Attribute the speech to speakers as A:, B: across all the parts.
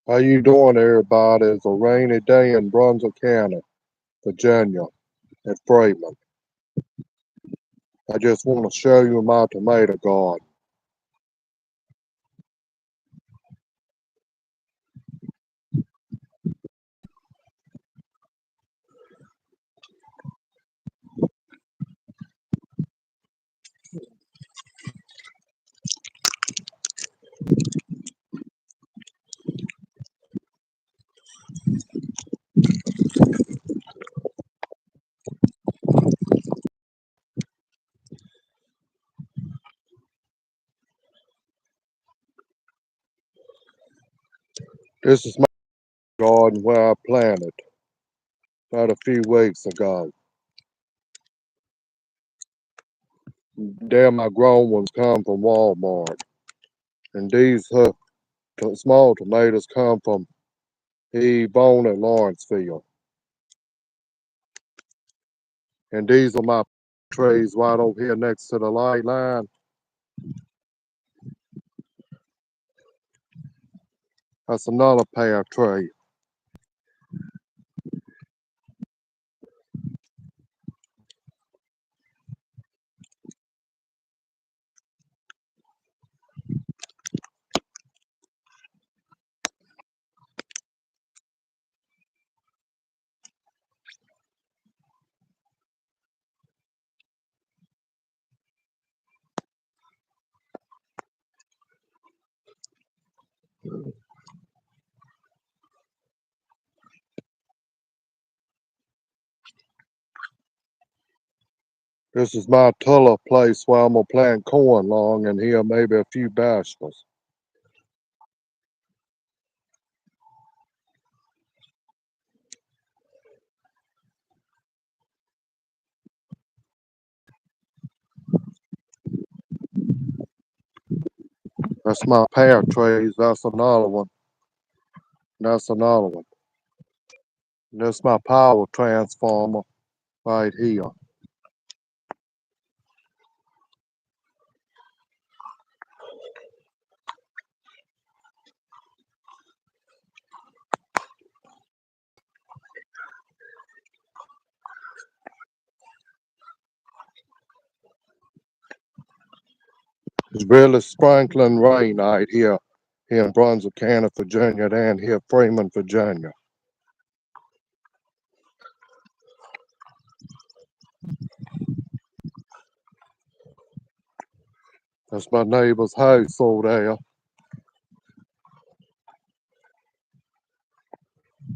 A: How you doing, everybody? It's a rainy day in Brunswick County, Virginia, at Freeman. I just want to show you my tomato garden. This is my garden where I planted about a few weeks ago. There my grown ones come from Walmart. And these small tomatoes come from Bone at Lawrenceville. And these are my trees right over here next to the light line. That's another pear tree. This is my tiller place where I'm gonna plant corn along in here, maybe a few vegetables. That's my pear trees. That's another one. That's another one. That's my power transformer right here. It's really sprinkling rain right here in Brunswick County, Virginia, and here Freeman, Virginia. That's my neighbor's house over there.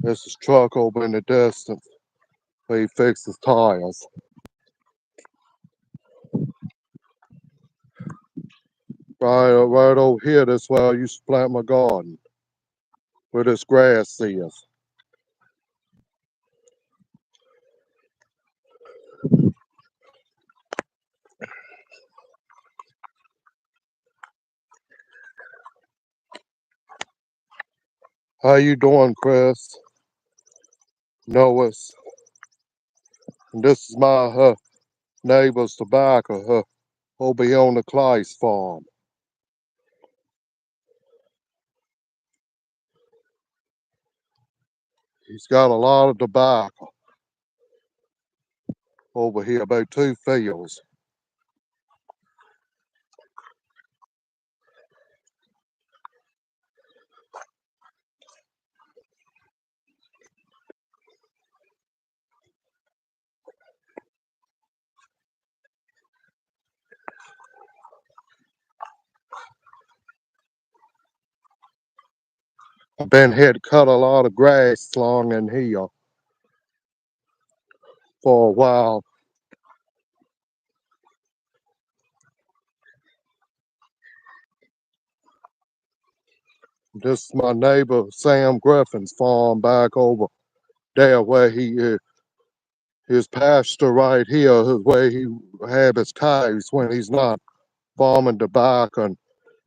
A: This is truck over in the distance where he fixes tires. Right over here, that's where I used to plant my garden, where this grass is. How you doing, Chris? Noah's. And this is my neighbor's tobacco over here on the Kleis farm. He's got a lot of tobacco over here, about 2 fields. I've been here to cut a lot of grass along in here for a while. This is my neighbor Sam Griffin's farm back over there where his pasture right here is where he have his cows when he's not farming tobacco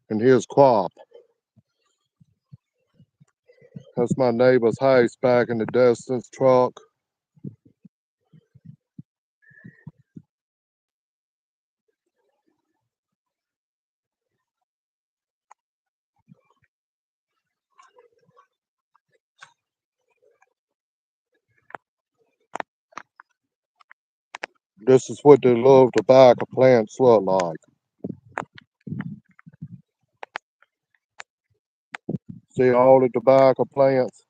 A: and his crop. That's my neighbor's house back in the distance truck. This is what the little tobacco plants look like. See all the tobacco plants?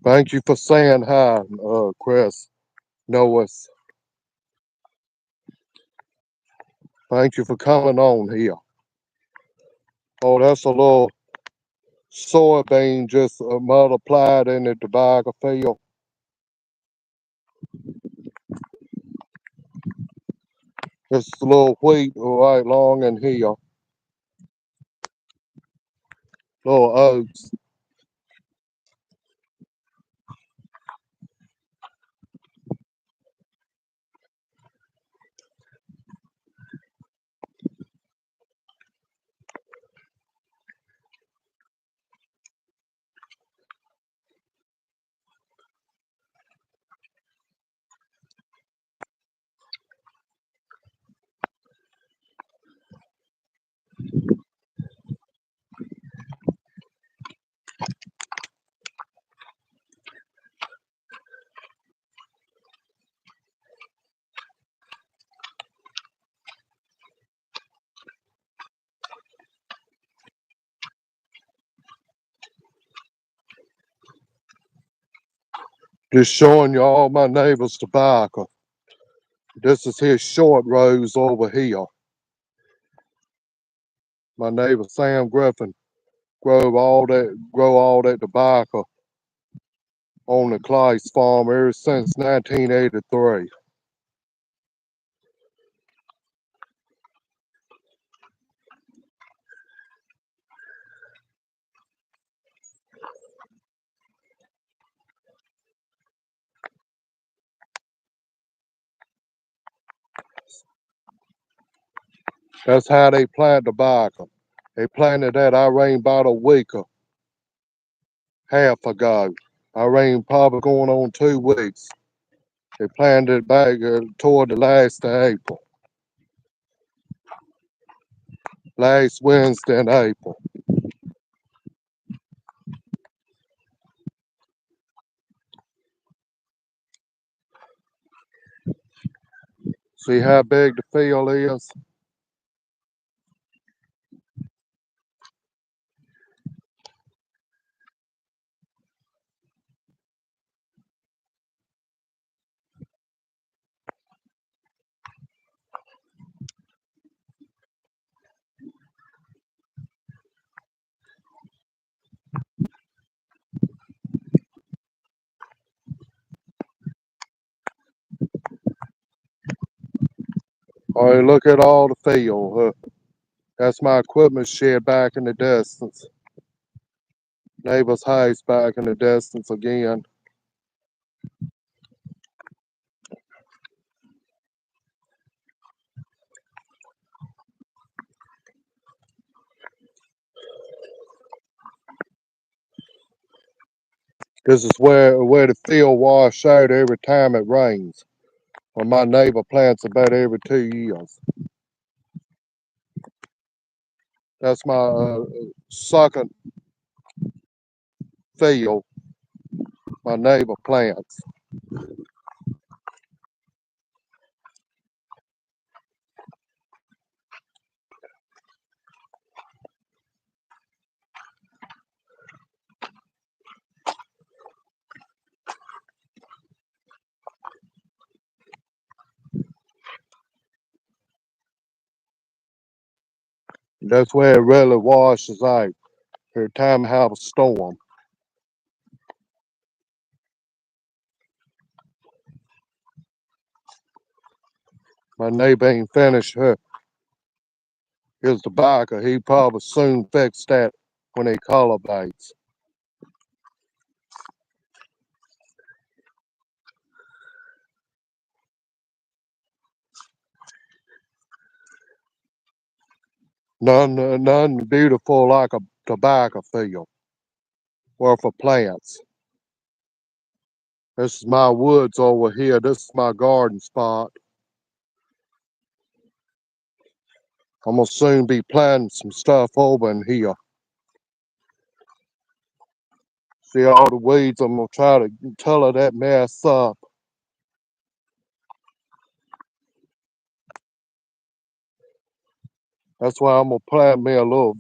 A: Thank you for saying hi, Chris. Noah. Thank you for coming on here. Oh, that's a little soybean just multiplied in the tobacco field. This is a little wheat right along in here. Little oats. Just showing you all my neighbor's tobacco. This is his short rows over here. My neighbor Sam Griffin grow all that tobacco on the Kleis farm ever since 1983. That's how they plant tobacco. They planted that I rain about a week or half ago. I rain probably going on 2 weeks. They planted it back toward the last of April. Last Wednesday in April. See how big the field is? All right, look at all the field. That's my equipment shed back in the distance. Neighbor's house back in the distance again. This is where the field wash out every time it rains. Well, my neighbor plants about every 2 years. That's my second field my neighbor plants. That's where it really washes out every time I have a storm. My neighbor ain't finished his tobacco. He probably soon fix that when he cultivates. None beautiful like a tobacco field worth of plants. This is my woods over here. This is my garden spot. I'm gonna soon be planting some stuff over in here. See all the weeds, I'm gonna try to color that mess up. That's why I'm gonna plant me a little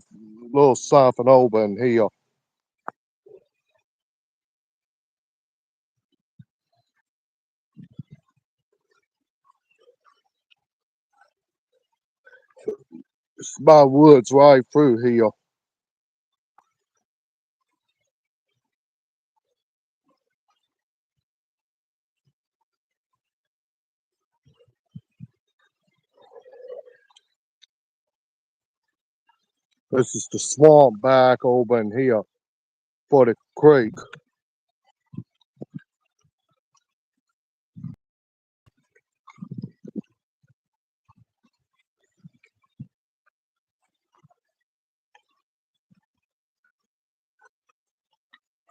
A: something over in here. It's my woods right through here. This is the swamp back over in here for the creek.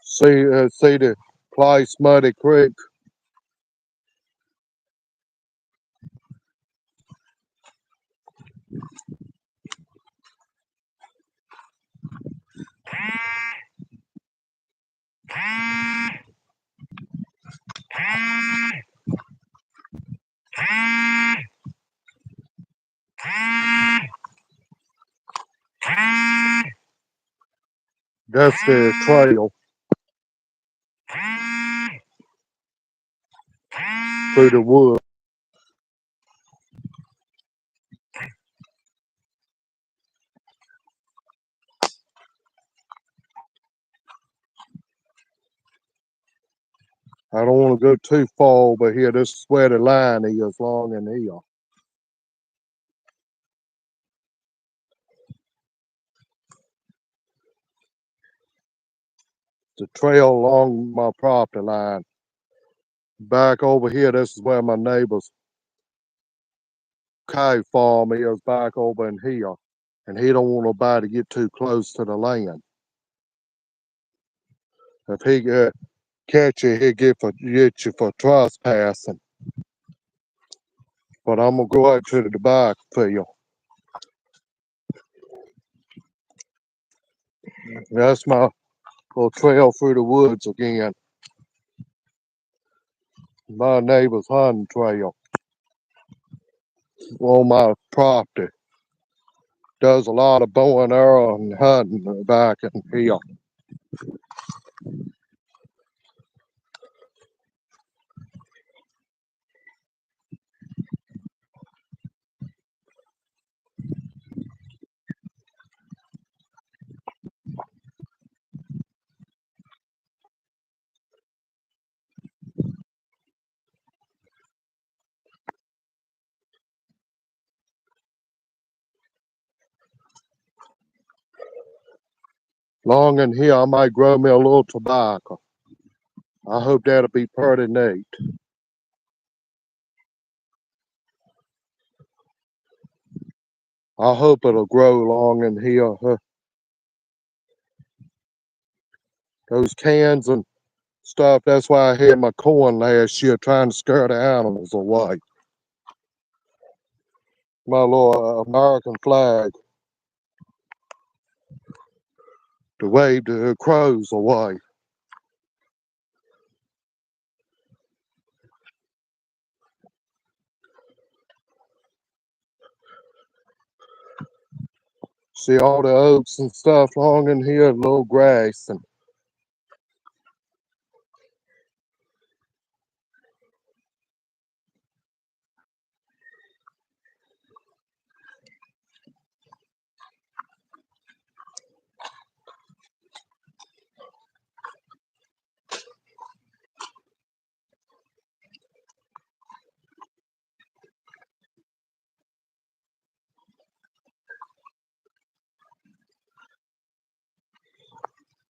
A: See the Kleis Muddy Creek. That's the trail through the woods. I don't want to go too far over here. This is where the line is long in here. The trail along my property line. Back over here, this is where my neighbor's cow farm is, back over in here. And he don't want nobody to get too close to the land. If he catch you, he'll get you for trespassing. But I'm gonna go out to the back field. That's my little trail through the woods again. My neighbor's hunting trail on my property. Does a lot of bow and arrow and hunting back in here. Long in here, I might grow me a little tobacco. I hope that'll be pretty neat. I hope it'll grow long in here. Those cans and stuff, that's why I had my corn last year trying to scare the animals away. My little American flag to wave the crows away. See all the oaks and stuff long in here, little grass. And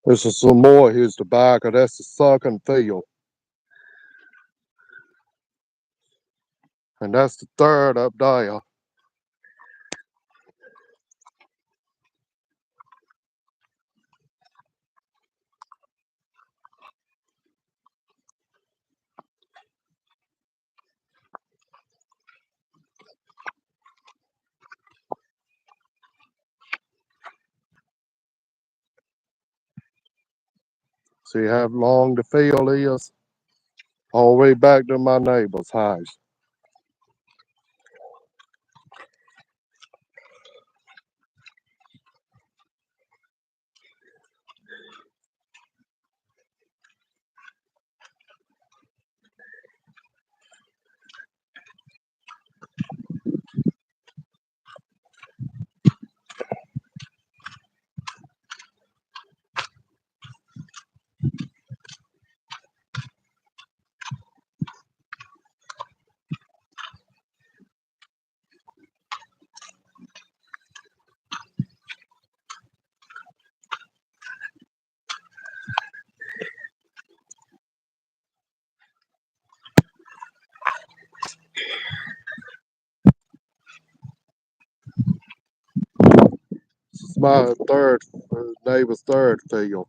A: this is some more of his tobacco. That's the sucking field. And that's the third up there. See how long the field is? All the way back to my neighbor's house. It's my neighbor's third field.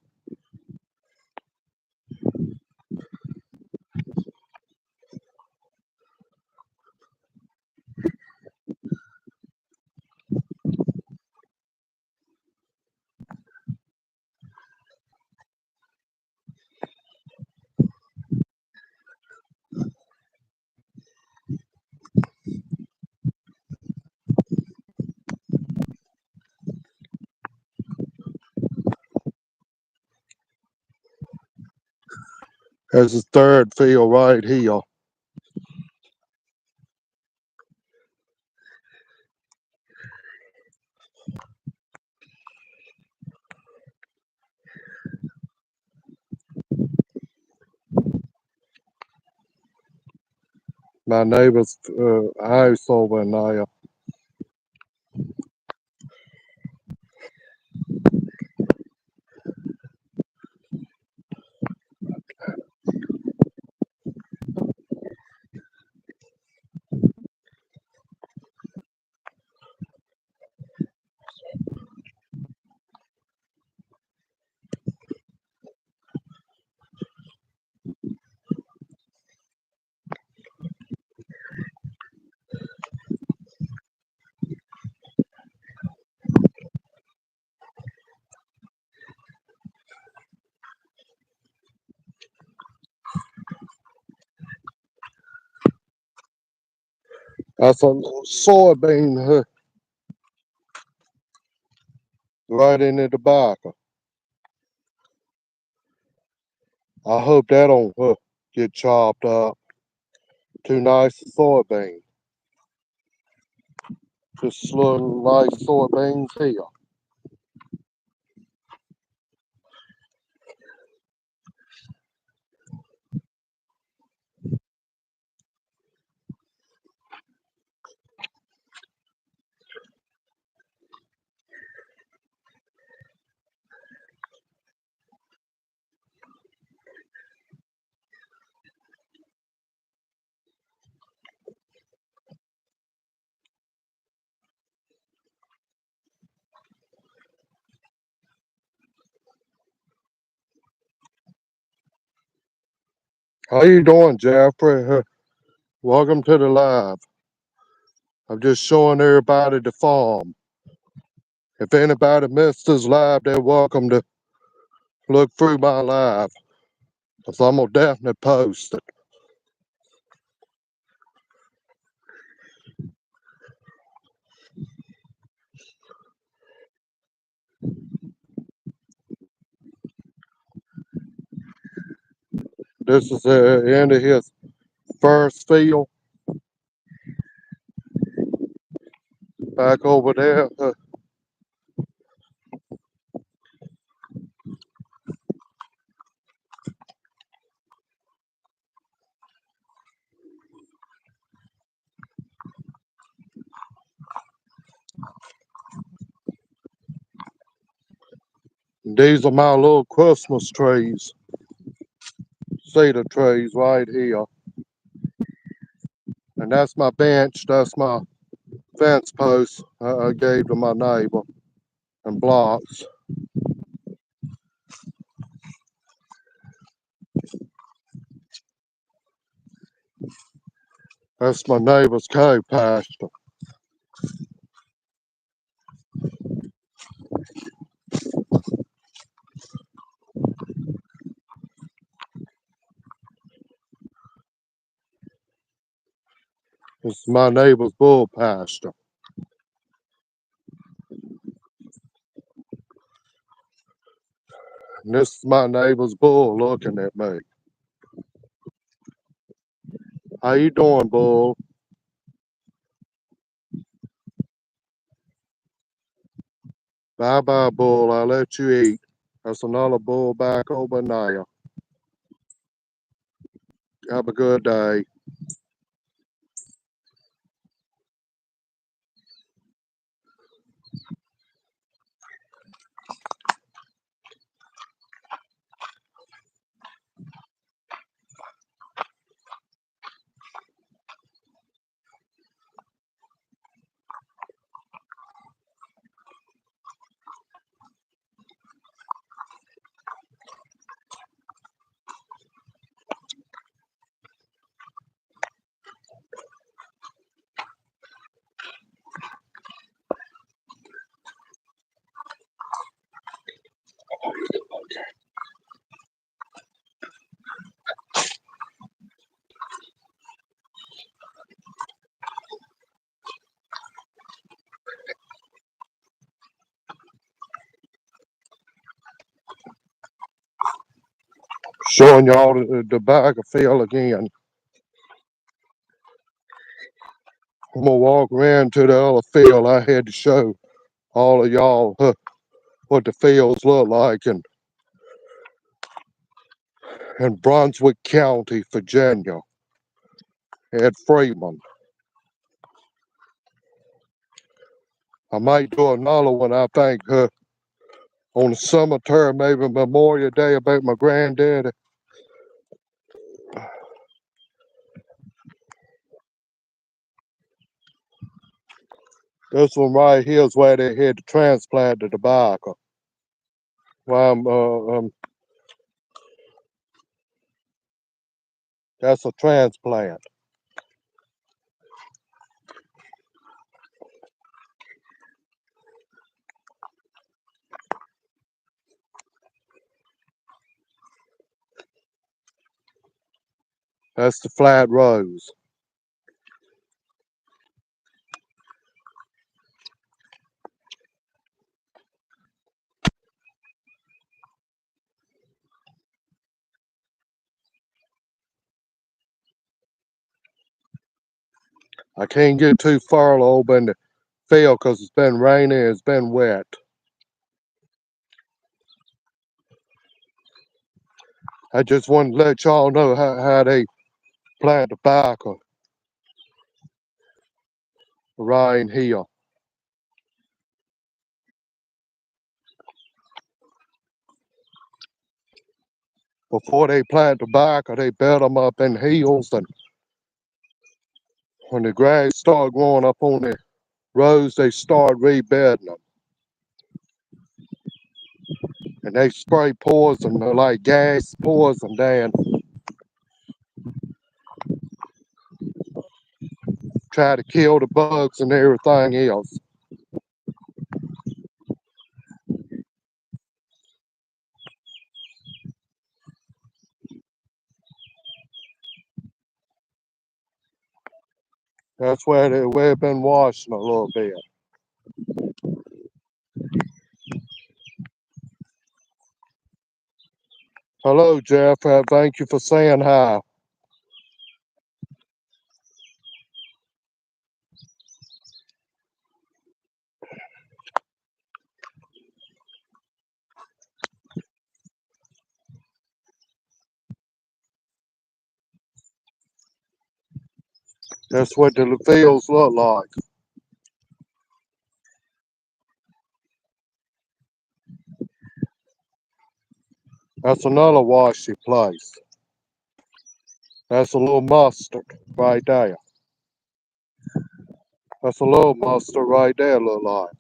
A: There's his third field right here. My neighbor's house over in there. That's a soybean right into the back. I hope that don't get chopped up. Too nice soybean. Just little nice soybeans here. How you doing, Jeffrey? Welcome to the live. I'm just showing everybody the farm. If anybody missed this live, they're welcome to look through my live. Because I'm going to definitely post it. This is the end of his first field. Back over there. These are my little Christmas trees. Cedar trees right here. And that's my bench. That's my fence post I gave to my neighbor. And blocks. That's my neighbor's cow pasture. This is my neighbor's bull pasture. And this is my neighbor's bull looking at me. How you doing, bull? Bye-bye, bull. I'll let you eat. That's another bull back over there. Have a good day. Showing y'all the back of field again. I'm gonna walk around to the other field. I had to show all of y'all what the fields look like in Brunswick County, Virginia, at Freeman. I might do another one, I think, on the summer term, maybe Memorial Day, about my granddaddy. This one right here is where they had to transplant the tobacco. Well, that's a transplant. That's the flat rose. I can't get too far over in the field because it's been raining, it's been wet. I just want to let y'all know how they plant tobacco right here. Before they plant tobacco, they bed them up in hills, and when the grass start growing up on the rows, they start rebedding them. And they spray poison, like gas poison, then try to kill the bugs and everything else. That's where we've been washing a little bit. Hello, Jeff. Thank you for saying hi. That's what the fields look like. That's another washy place. That's a little mustard right there. That's a little mustard right there, look like.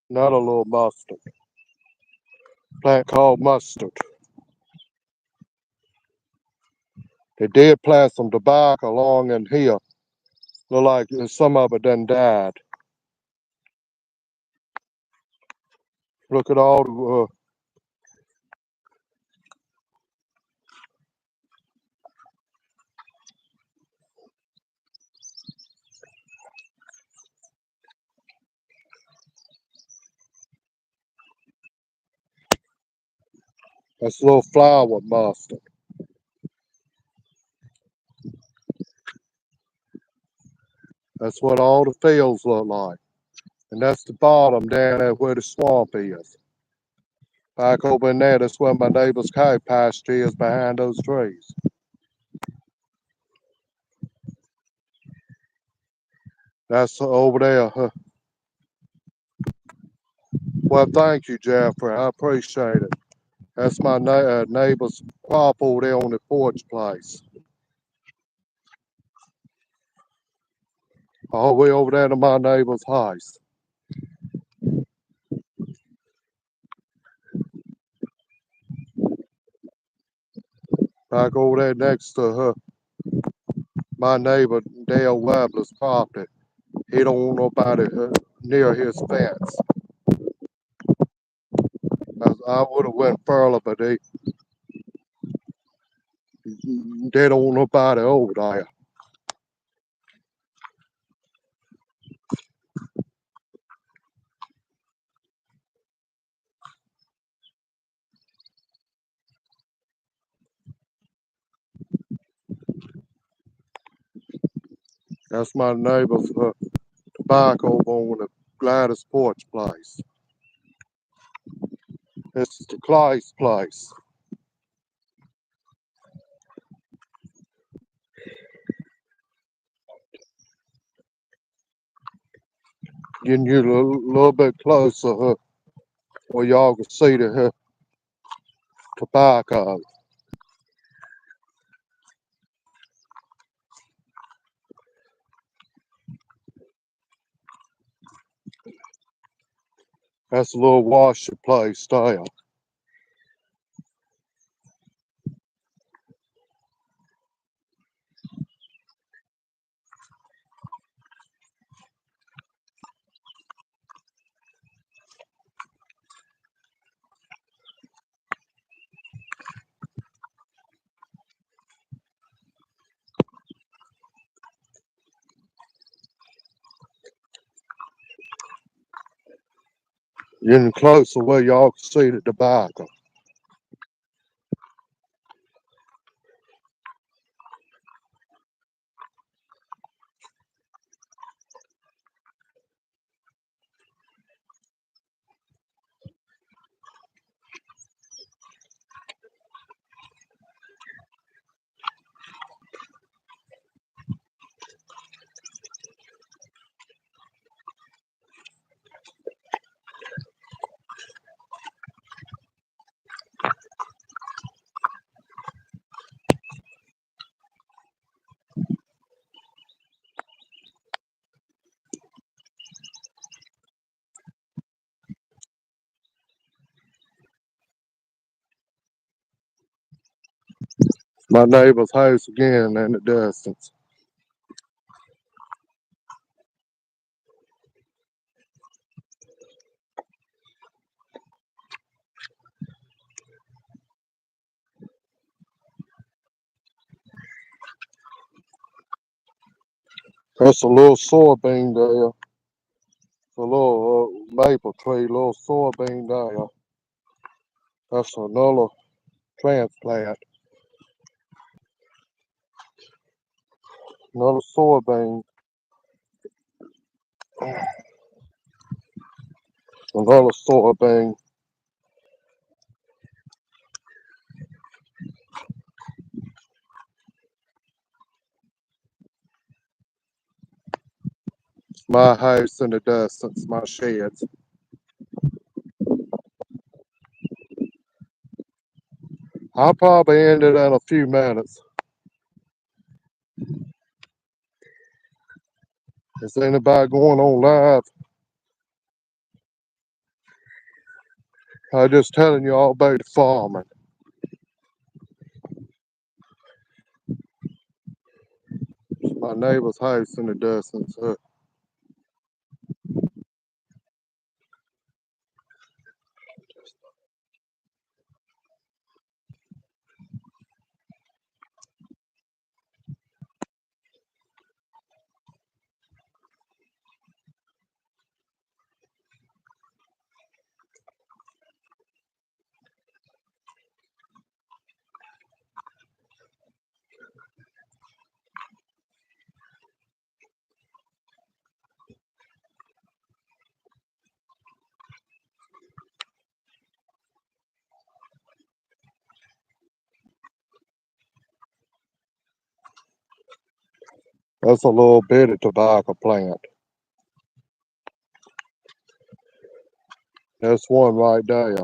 A: Not a little mustard. Plant called mustard. They did plant some tobacco along in here. Look like some of it done died. Look at all the That's a little flower mustard. That's what all the fields look like. And that's the bottom down there where the swamp is. Back over in there, that's where my neighbor's cow pasture is behind those trees. That's over there. Well, thank you, Jeffrey. I appreciate it. That's my neighbor's crop over there on the porch place. All the way over there to my neighbor's house. Back over there next to my neighbor Dale Webbler's property. He don't want nobody near his fence. I would have went further, but they don't want nobody over there. That's my neighbor's tobacco on the Gladys porch place. This is the Kleis place. Getting you a little bit closer where y'all can see the tobacco. That's a little washer place there. Getting closer where y'all can see the tobacco. My neighbor's house again in the distance. That's a little soybean there. It's a little maple tree, little soybean there. That's another transplant. Another soybean. Another soybean. My house in the distance, my sheds. I'll probably end it in a few minutes. Is anybody going on live? I'm just telling you all about the farming. My neighbor's house in the distance. That's a little bitty tobacco plant. That's one right there.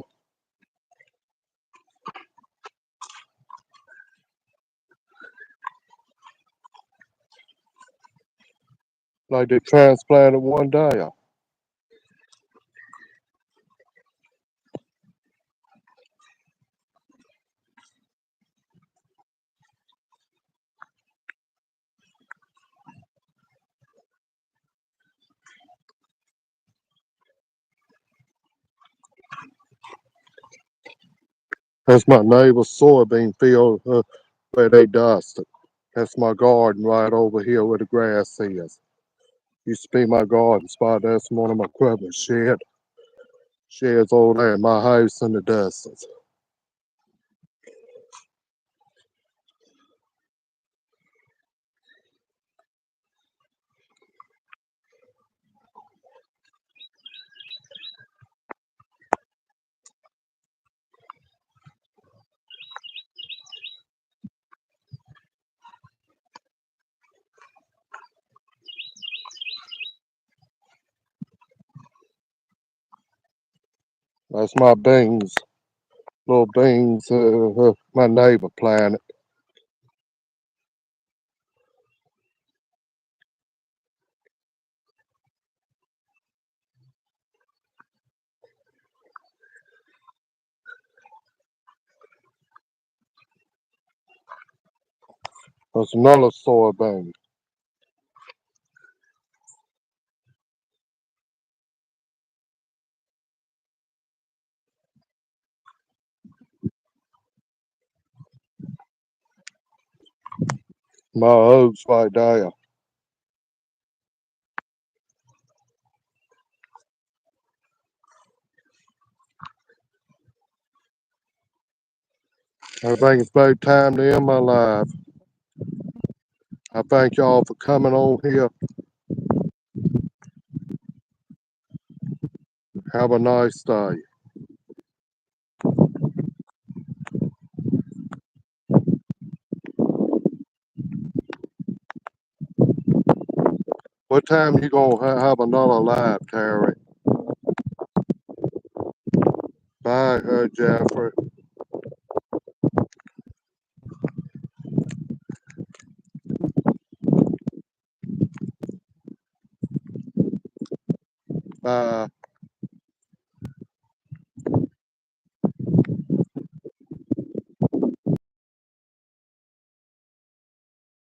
A: Like they transplanted one day. That's my neighbor's soybean field where they dusted. That's my garden right over here where the grass is. Used to be my garden spot. That's one of my equipment sheds over there in my house in the distance. That's my beans, little beans. My neighbor planted. That's another soybean. My oats right there. I think it's about time to end my life. I thank y'all for coming on here. Have a nice day. What time you gonna have another live, Terry? Bye, Jeffrey. Bye.